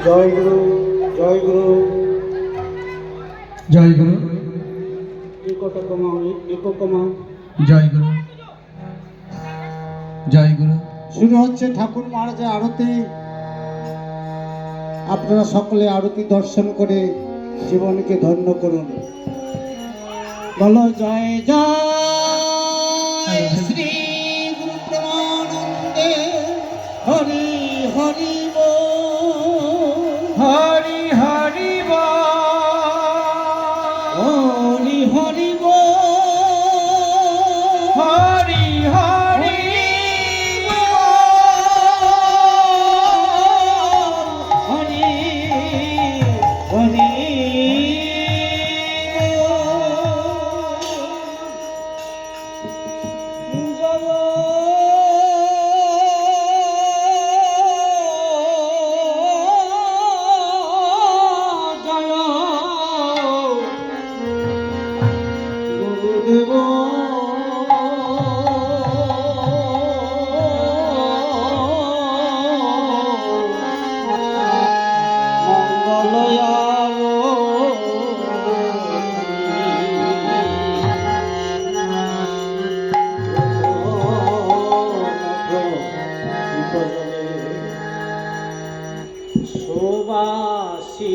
জয় গুরু, জয় গুরু, জয় গুরু, নিকট কমাও, নিকট কমাও। জয় গুরু, জয় গুরু। শুরু হচ্ছে ঠাকুর মহারাজের আরতি। আপনারা সকলে আরতি দর্শন করে জীবনকে ধন্য করুন। বলো জয় জয় শ্রী গুরু প্রেমানন্দে হরি হরি বল, হরি হরি হরি হরি বল, হরি হরি হরি হরি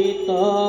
সুবাসিতয়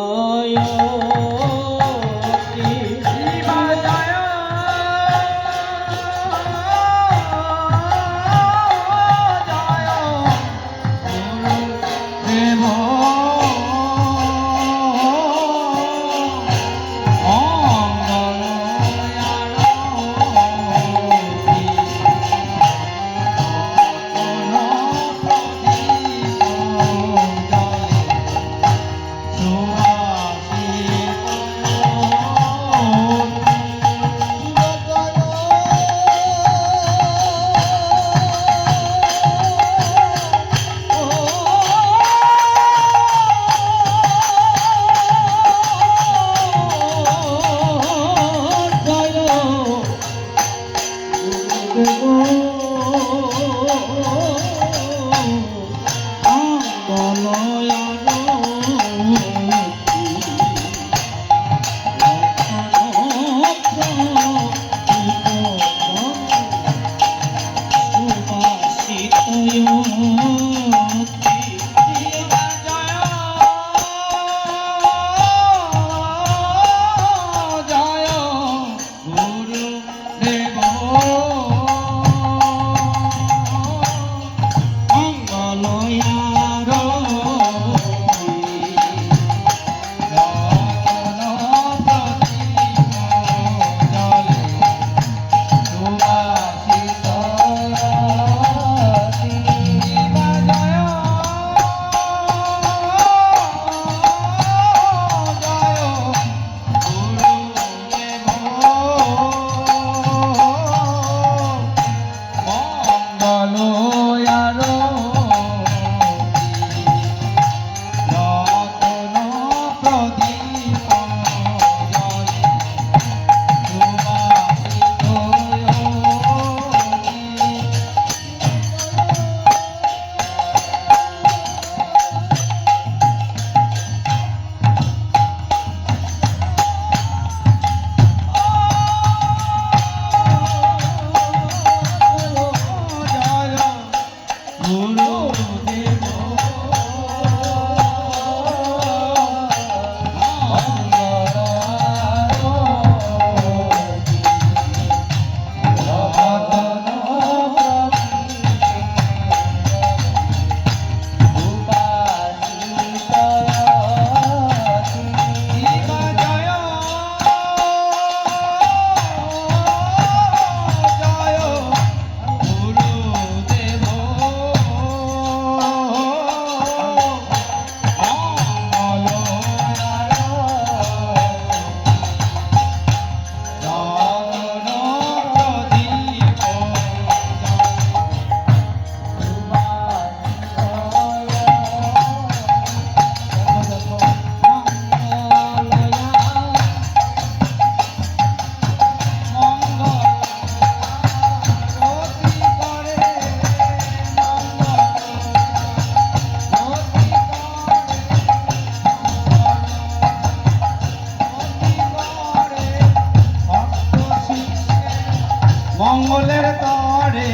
করে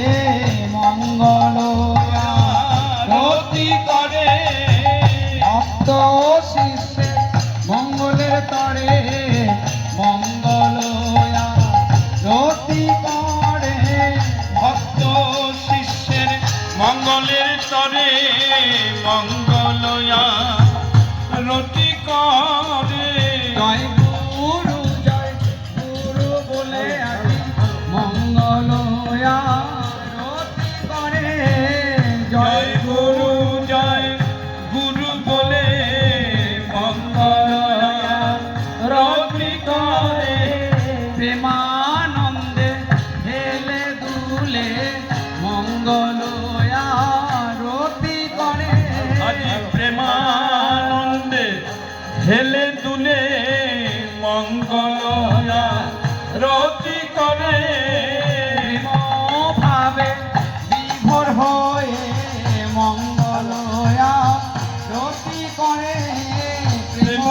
মঙ্গল রতি করে ভক্ত শিষ্যে মঙ্গলের তরে মঙ্গল রতি করে ভক্ত শিষ্যের মঙ্গলের তরে মঙ্গলয়া রতি করে জয় গুরু বলে আছি মঙ্গল রতি করে জয় গুরু বলে মঙ্গলয়া রতি করে প্রেমানন্দে হেলে দুলে মঙ্গল রতি করে আজ প্রেমানন্দে হেলে দুলে মঙ্গলয়া রতি করে ভাবে বিভোর হয়ে মঙ্গল রতি করে প্রেম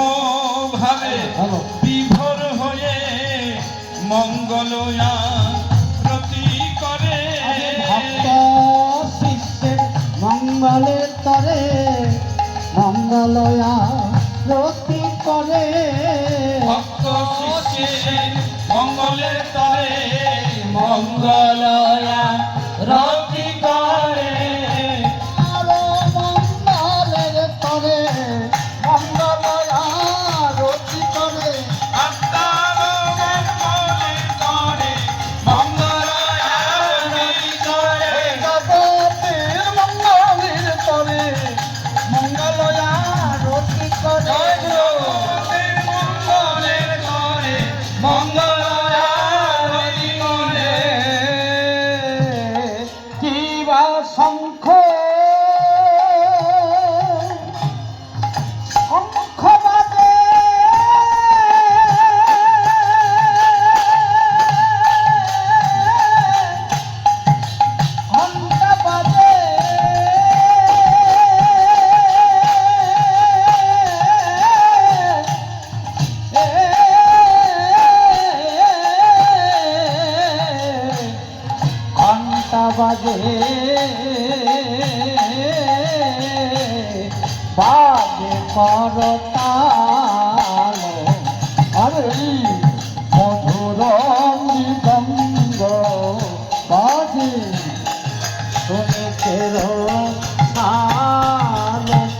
ভাবে ভালো বিভোর হয়ে মঙ্গলয়া রতি করে ভক্ত শিষ্যের মঙ্গলের তরে মঙ্গলয়া রতি করে ভক্ত শিষ্যের মঙ্গলের তরে মঙ্গলয়া রতি করে আরো মঙ্গলের তরে মঙ্গলয়া রতি করে আত্মার মঙ্গলের তরে মঙ্গলয়া রতি করে জগতের মঙ্গলের তরে মঙ্গলয়া রতি করে জগতের মঙ্গলের তরে মঙ্গলয়া রতি করে কিবা শঙ্খ শঙ্খ বাজে ঘণ্টা বাজে ঘণ্টা বাজে বাজে করতাল আরে মধুর মৃদঙ্গ বাজে শুনেছে রোল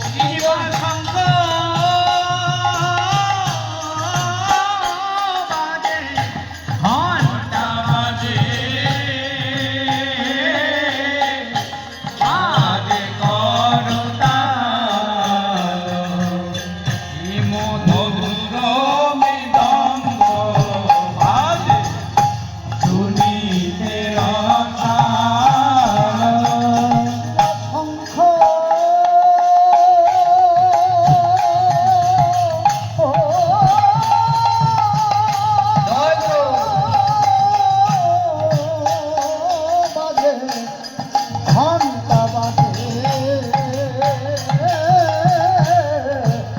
জীবন সঙ্গ বাজে ঘণ্টা বাজে বাজে করতাল মধুর মৃদঙ্গ বাজে শুনিতে রসাল শঙ্খ বাজে ঘণ্টা বাজে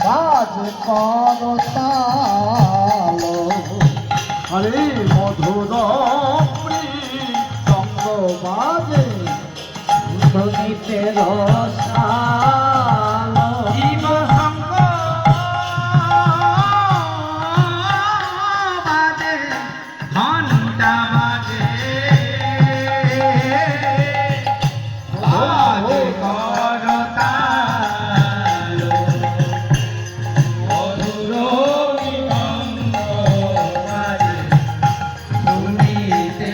বাজে করতাল আরে মধুর সঙ্গ বাজে শুনিতে রসাল জীবন সঙ্গ বাজে ঘণ্টা বাজে বাজে করতাল মধুর মৃদঙ্গ বাজে শুনিতে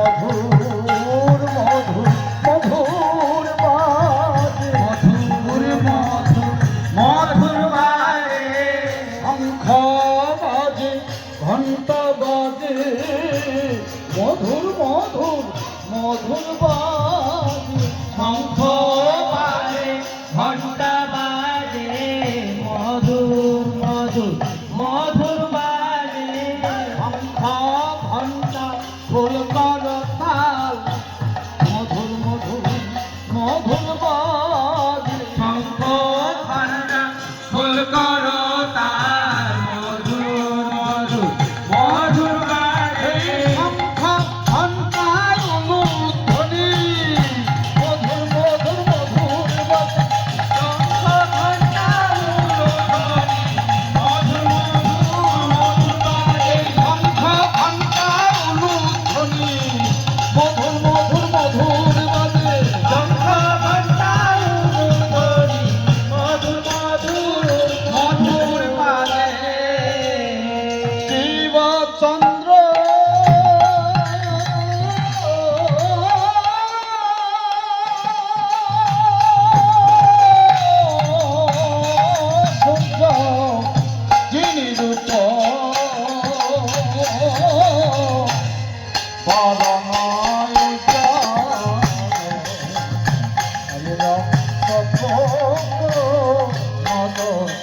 মধুর মধুর মধুর বাজে মধুর মধুর মধুর বাজে শঙ্খ বাজে ঘণ্টা বাজে মধুর মধুর মধুর বাজে শঙ্খ বাজে ঘণ্টা বাজে মধুর মধুর মধুর বাজে শঙ্খ ঘণ্টা ফুল করতাল মধুর মধুর মধুর বাজে শঙ্খ ঘণ্টা ফুল করো তার মধুর মধুর মধুর বাজে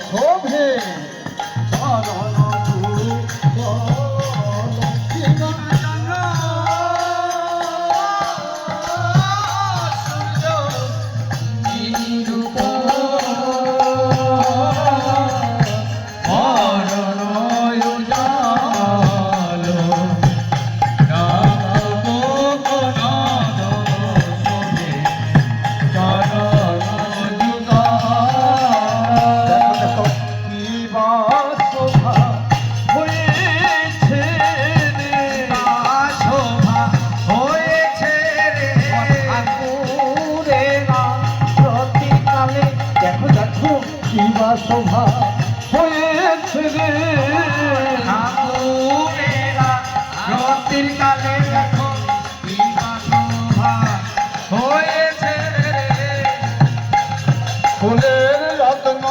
শোভে চরণ শোভা হয়েছে রে ঠাকুরেরা রতির কালে দেখো কিবা শোভা হয়েছে রে। ফুলের রত্ন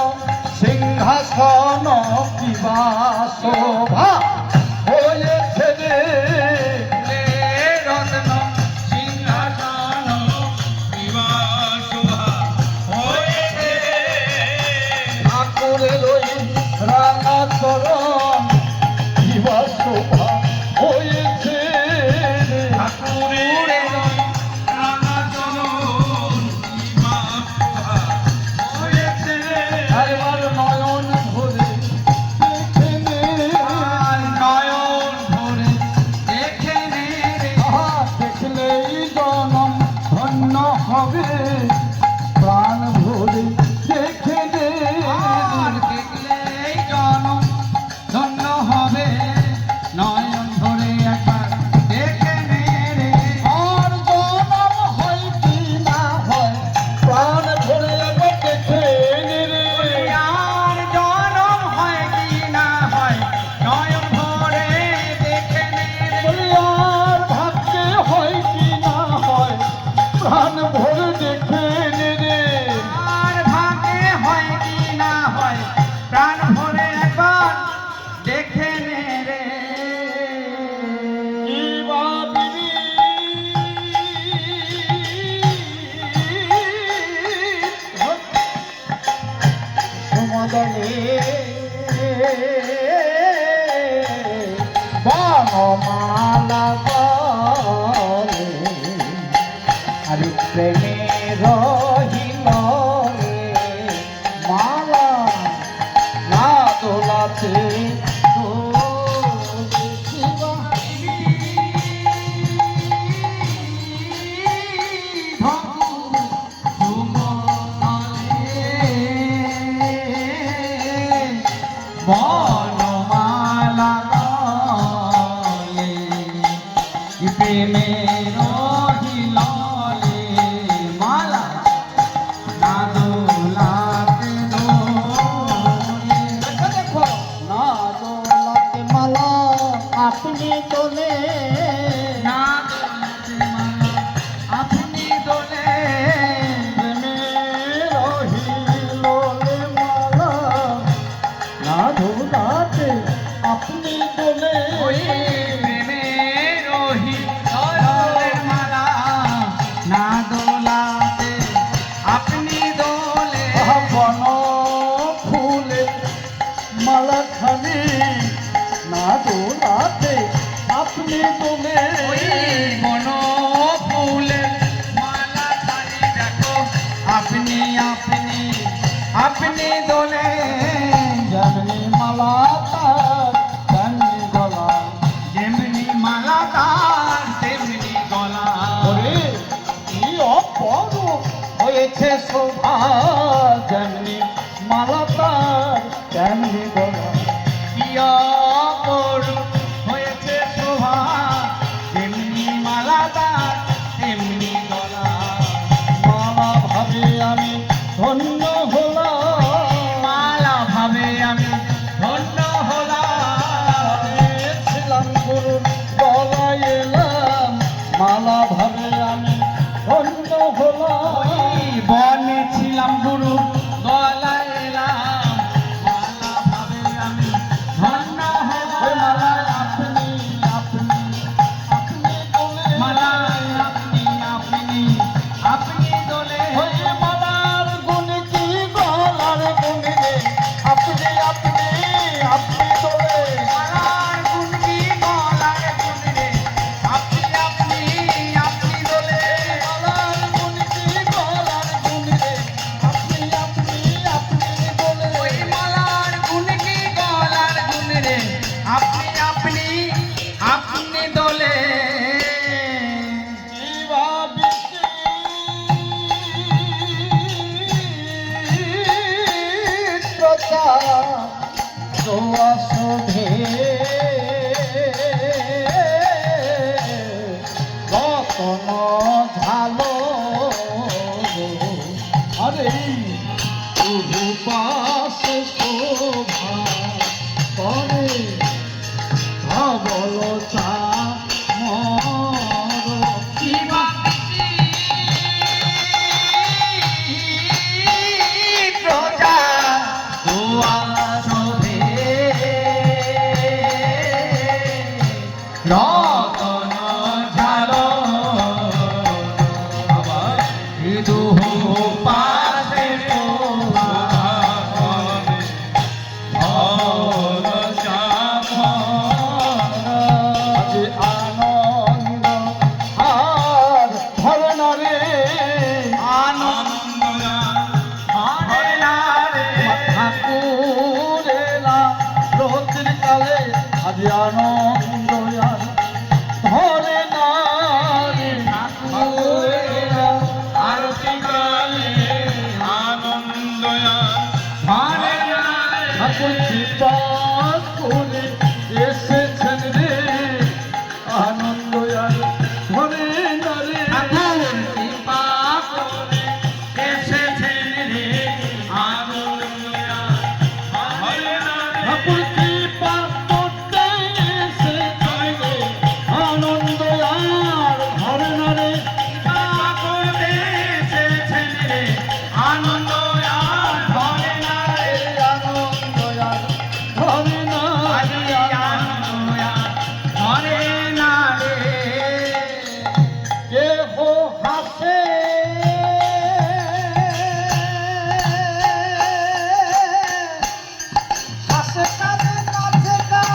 সিংহাসন কিবা শোভা হয়েছে রে রত্ন সিংহাসন বিবা শোভা হয়েছে ঠাকুরের ওই রাঙা চরণ কিবা শোভা হয়েছে রে ঠাকুরের রাঙা চরণ বিবা শোভা হয়েছে একবার নয়ন ভরে দেখে নে নয়ন ভরে দেখে নে রে। আহা, দেখলেই জনম ধন্য হবে প্রাণ ভরে দেখে নে আর দেখলেই জনম ধন্য হবে নয়ন ভরে একবার দেখে নে রে। আর জনম হয় কি না হয় প্রাণ ভরে একবার দেখে নে রে আর জনম হয় কি না হয় নয়ন ভরে দেখে নে রে। বলি আর ভাবতে হয় কি না হয় প্রাণ ভরে দেখে নে রে আর ভাগে হয় কি না হয় প্রাণ ভরে একবার দেখে নে রে। কি ভাবিবি সমদলে বনমালা বলে আরে প্রেমে রহিল রে মালা না দোলাতে বনমালা বলে প্রেমের রহিল রে মালা না দোলাতে দোলে। দেখো না দোলাতে মালা আপনি তোলে না দোলাতে মালা আপনি দোলে। প্রেমে রহিল রে মালা না দোলাতে আপনি তোলে ওই প্রেমের রহিলের মালা না দোলাতে আপনি দোলে। বন ফুলে মালা খানি না দোলাতে আপনি তোলে ওই বন ফুলের মালা খানি দেখো আপনি আপনি আপনি দোলে। যেমনি মালা তার তেমনি গলা যেমনি মালা তার তেমনি গলা। ওরে কি অপরূপ হয়েছে শোভা যেমনি মালা তার তেমনি গলা প্রিয় অপরূপ হয়েছে শোভা যেমনি মালা তার তেমনি গলা। মালা ভাবে আমি ধন্য হলাম মালা ভাবে আমি ধন্য হলাম। ছিলাম গুরু গলায় এলাম মালা ভাবে আমি ধন্য হলাম ওই বনে ছিলাম গুরু গলায় এলাম মালা ভাবে আসবে রতন ঝালো আরে প্রভু পাশ শোভা করে ধবল চামর কিবা প্রজা দুয়ারে রতন ঝালো আবার দুহু পাশে শোভা আজ আনন্দ আর ধরনা রে আনন্দ ধরনা রে ঠাকুরেরা রোদের কালে আজ আনন্দ আর ধরে না রে ঠাকুরেরা আরতি কালে আনন্দ ধরে না ঠাকুর কৃপা করে এসেছেন রে আনন্দ আর ধরে না রে ঠাকুর কৃপা করে এসেছেন রে আনন্দ ঠাকুর কৃপা করতে এসেছেন রে আনন্দ আর ধরে না রে কৃপা করতে এসেছেন রে আনন্দ আর ধরে না রে আনন্দ আর ধরে না রে আনন্দ আর ধরে না রে কেহ হাসে হাসে কাঁদে নাচে গায়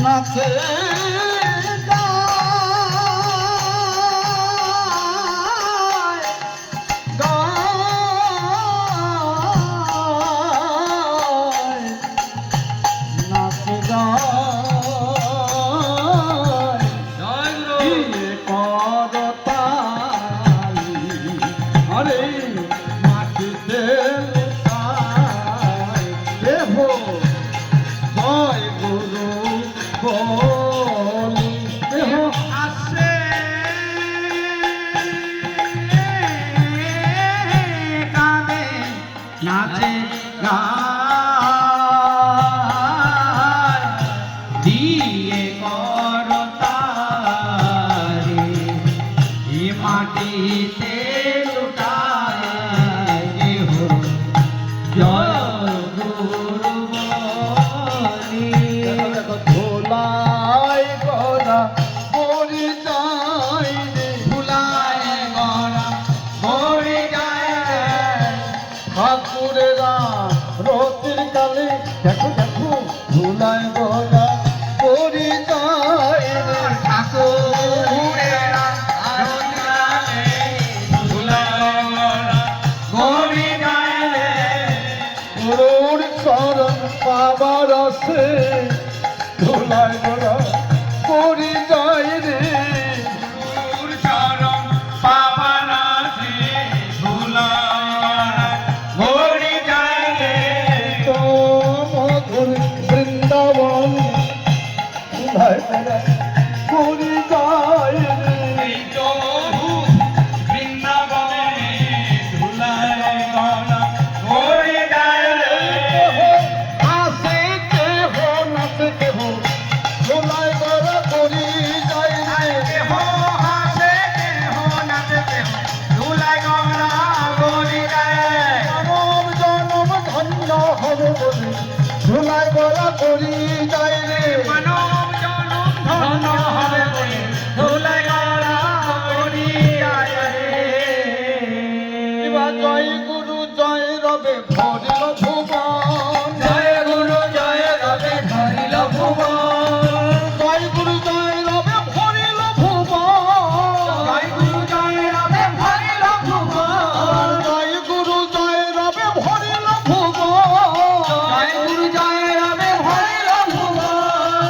নাচে গায় গায় নাচে গায় দিয়ে করতালি আরে মাটিতে লুটায় দেহ জয় গুরু বলি দেহ আসে কাঁদে নাচে গায় দিয়ে করতালি মাটিতে লুটায় দেহ জয় গুরু বলি ধুলাই গড়া পরি যায় রে ধুলাই গড়া পরি যায় রে ঠাকুরেরা রতির কালে দেখো দেখো ধুলাই গড়া পরি যায় রে ঠাকুরেরা রতির কালে পরি যায় রে গুরুর চরণ পাবার আছে ধুলাই গড়া পরি যায় রে চরণ পাবনাথে ধুলায় ভরি যায় রে তো মধুর বৃন্দাবন ধুলাই গড়া পরি যায় রে এই তো বৃন্দাবনে ধুলায় গড়া ভরি যায় রে আসে কেহ নাচে কেহ ধুলাই গড়া পরি যায় রে কেহ হাসে কেহ নাচে কেহ ধুলায় গড়া ভরি যায় জনম জনম ধন্য হবে বলে ধুলাই গড়া পরি যায় রে মানব জনম ধন্য হবে বলে ধুলায় গড়া ভরি যায় রে এবার জয় গুরু জয় রবে ভরিল ভুবন জয় গুরু জয় রবে ধরিল ভুবন জয় গুরু জয় রবে ভরিল ভুবন জয় গুরু জয় রবে ধরিল ভুবন জয় গুরু জয় রবে ভরিল ভুবন জয় গুরু জয় রবে ধরিল ভুবন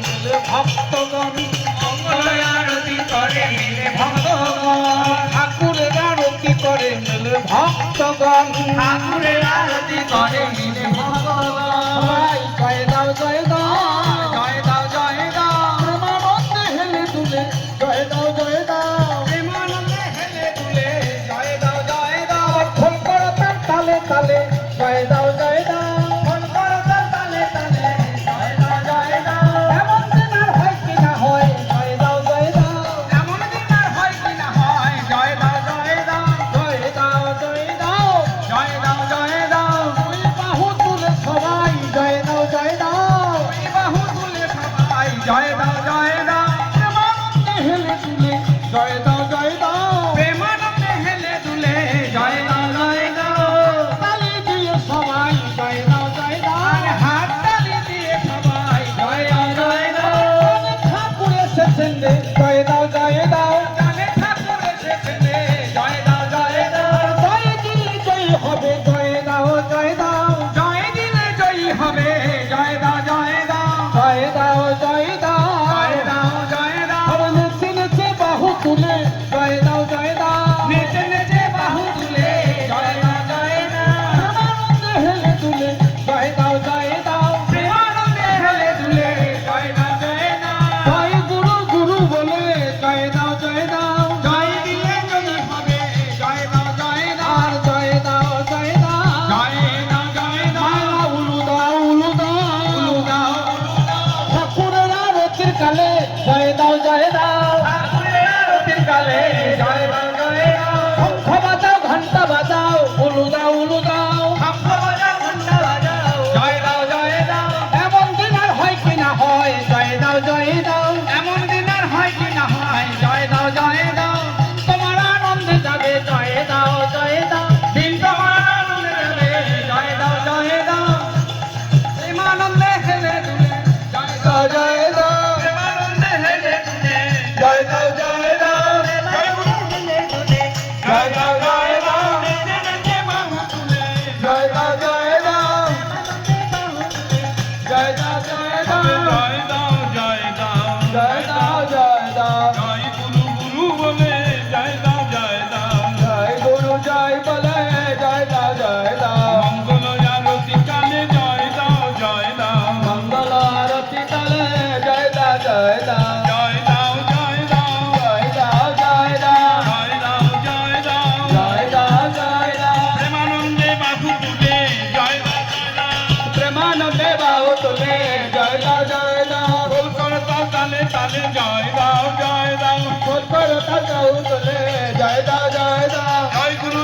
মিলে ভক্তগণ মঙ্গল আরতি করে মিলে ভক্তগণ ঠাকুরের আরতি করে মিলে ভক্তগণ ঠাকুরের আরতি করে মিলে ভক্তগণ সবাই জয় দাও জয় দাও জয় দাও জয় দাও প্রেমানন্দে হেলে দুলে জয় দাও জয় দাও প্রেমানন্দে হেলে দুলে জয় দাও জয় দাও ফোন করো তার তালে তালে জয় দাও জয় দাও ফোন করো তার তালে তালে জয় দাও জয় দাও এমন দিন আর হয় কি না হয় জয় দাও জয় দাও এমন দিন আর হয় কি না হয় জয় দাও জয় দাও জয় দাও জয় দাও জয় দাও জয় দাও দুই বাহু তুলে সবাই জয় দাও জয় দাও দুই বাহু তুলে সবাই জয় দাও জয় দাও প্রেমানন্দে হেলে তুলে জয় দাও জয় দাও প্রেমানন্দে হেলে তুলে জয় দাও জয় দাও তালি দিয়ে সবাই জয় দাও জয় দাও হাত তালি দিয়ে সবাই জয় দাও জয় দাও ঠাকুর এসেছেন রে জয় দাও জয় দাও জানে ঠাকুর এসেছেন রে জয় দাও জয় দাও জয় দিলে জয় হবে জয় দাও জয় দাও জয় দিলে জয় হবে জয় দাও জয় দাও জয় দাও জয় দাও জয় দাও জয় দাও আর নেচে নেচে বাহু তুলে জয় দাও জয় দাও নেচে নেচে বাহু তুলে জয় দাও জয় দাও প্রেমানন্দে হেলে তুলে জয় দাও জয় দাও প্রেমানন্দে হেলে তুলে জয় দাও জয় দাও জয় গুরু গুরু বলে জয় দাও জয় দাও জয় দিলে জয় হবে জয় দাও জয় দাও আর জয় দাও জয় দাও জয় দাও জয় দাও উলু দাও উলু দাও উলু দাও ঠাকুরের আরতির কালে জয় দাও জয় দাও ঠাকুরের আরতির কালে জয় দাও জয় দাও শঙ্খ বাজাও ঘন্টা বাজাও উলু দাও উলু দাও শঙ্খ বাজাও ঘন্টা বাজাও জয় দাও জয় দাও এমন দিন আর হয় কি না হয় জয় দাও জয় দাও এমন দিন আর হয় কি না হয় জয় দাও জয় দাও তোমার আনন্দে যাবে জয় দাও জয় দাও দিন তোমার আনন্দে যাবে জয় দাও জয় দাও প্রেমানন্দে হেলে দুলে জয় দাও জয় দাও প্রেমানন্দে হেলে দুলে জয় দাও জয় দাও জয় দাও জয় দাও নেচে নেচে বাহু তুলে জয় দাও জয় দাও জয় দাও জয় দাও জয় দাও জয় দাও জয় দাও জয় দাও জয় গুরু গুরু বলে জয় দাও জয় দাও জয় গুরু জয় বলে জয় দাও জয় দাও মঙ্গল আরতি কালে জয় দাও জয় দাও মঙ্গল আরতি কালে জয় দাও জয় দাও জয় দাও জয় দাও জয় দাও জয় দাও জয় দাও জয় দাও জয় দাও জয় দাও প্রেমানন্দে বাহু তুলে জয় দাও জয় দাও প্রেমানন্দে বাহু তুলে জয় দাও জয় দাও বল করতা তালে তালে জয় দাও জয় দাও বল করতা বাহু তুলে জয় দাও জয় দাও জয় গুরু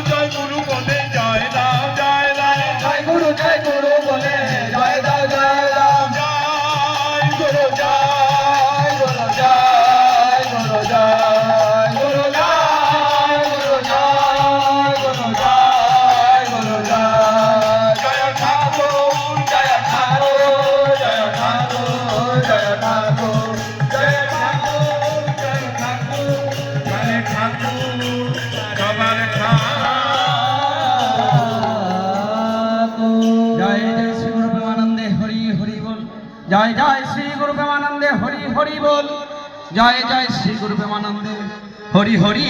বলে জয় দাও জয় দাও জয় গুরু বলে জয় দাও জয় দাও জয় গুরু জয় গুরু জয় গুরু জয় গুরু জয় গুরু জয় গুরু জয় গুরু জয় জয় ঠাকুর জয় ঠাকুর জয় ঠাকুর জয় ঠাকুর জয় ঠাকুর জয় ঠাকুর জয় ঠাকুর সবার ঠাকুর জয় জয় শ্রী গুরু প্রেমানন্দে হরি হরি বল জয় জয় শ্রী গুরু প্রেমানন্দে হরি হরি বল জয় জয় শ্রী গুরু প্রেমানন্দে হরি হরি